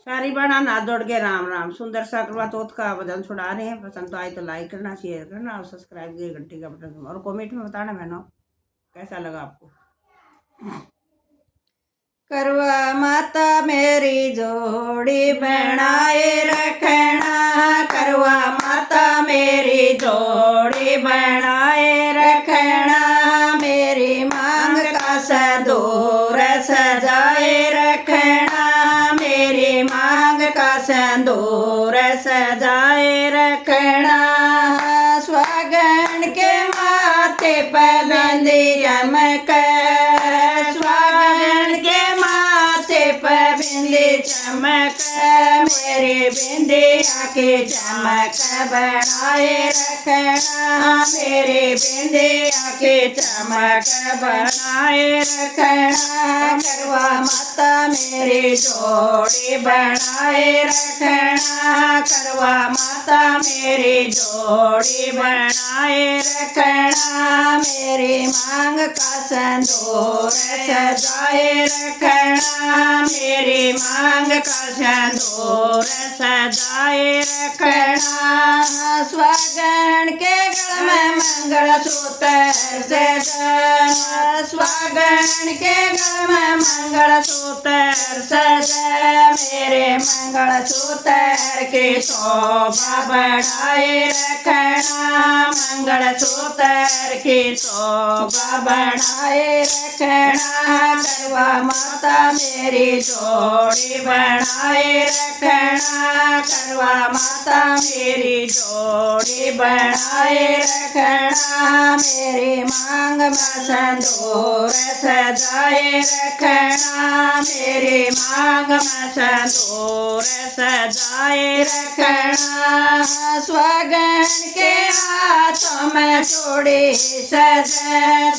सारी बना ना जोड़ के राम राम। सुंदर सा करवा चौथ का भजन छुड़ा रहे हैं। पसंद तो आए तो लाइक करना, शेयर करना और सब्सक्राइब के घंटी का बटन और कमेंट में बताना बहनों कैसा लगा आपको। करवा माता मेरी जोड़ी बनाए रखना, करवा माता मेरी जोड़ी बनाए रखना, मेरी मांग का सिंदूर सजाए रखना, मेरी मांग का सिंदूर सजाए रखना, स्वागन के माथे पर बिंदी चमक, स्वागन के माथे पर बिंदी चमक, मेरी बिंदिया की चमक बनाए रखना, मेरी बिंदिया की चमक बनाए रखना, करवा माता मेरी जोड़ी बनाए रखना, करवा माता मेरी जोड़ी बनाए रखना, मेरी मांग का सिंदूर सजाए रखना, मेरी मांग का सिंदूर सजाए रखना, स्वागन के गल में मंगलसूत्र सजा, स्वागन के गल में मंगलसूत्र सजा, मेरे मंगलसूत्र की शोभा बढ़ाए रखना, मंगलसूत्र की शोभा बढ़ाए रखना, करवा माता मेरी जोड़ी बनाए रखना, करवा माता मेरी जोड़ी बनाए रखना, मेरी मांग में सिंदूर सजाए रखना, मेरी मांग में सिंदूर सजाए रखना, स्वागन के हाथों में चूड़ी सजा,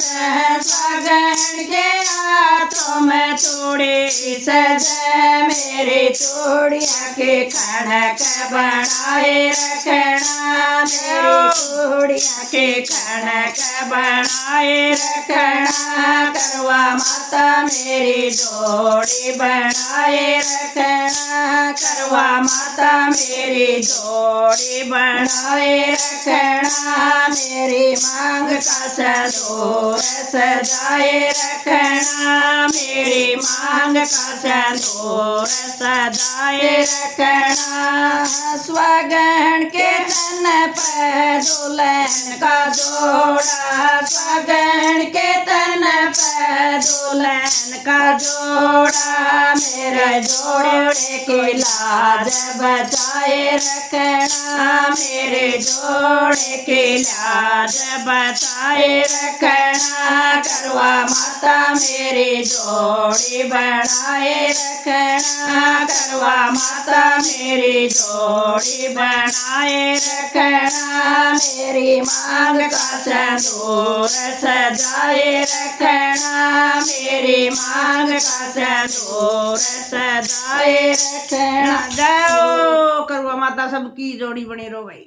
स्वागन के हाथों में चूड़ी सजा, मेरी चूड़िया के खनक बनाए रखना, मेरी चूड़िया के खनक बनाए रखना, करवा माता मेरी जोड़ी बनाए रखना, करवा माता मेरी जोड़ी बनाए रखना, मेरी मांग का सिंदूर सजाए रखना, मेरी मांग का सिंदूर सजाए रखना, स्वागन के तन पर दुल्हन का जोड़ा, स्वागन के तन पर दुल्हन का जोड़ा, मेरे जोड़े की लाज बचाए रखना, मेरे जोड़े की लाज बचाए रखना, करवा माता मेरी जोड़ी बनाए रखना, करवा माता मेरी जोड़ी बनाए रखना, मेरी मांग का सिंदूर सजाए रखना, मेरी मांग का सिंदूर सजाए रखना। जाओ करवा माता सबकी जोड़ी बनी रहो भाई।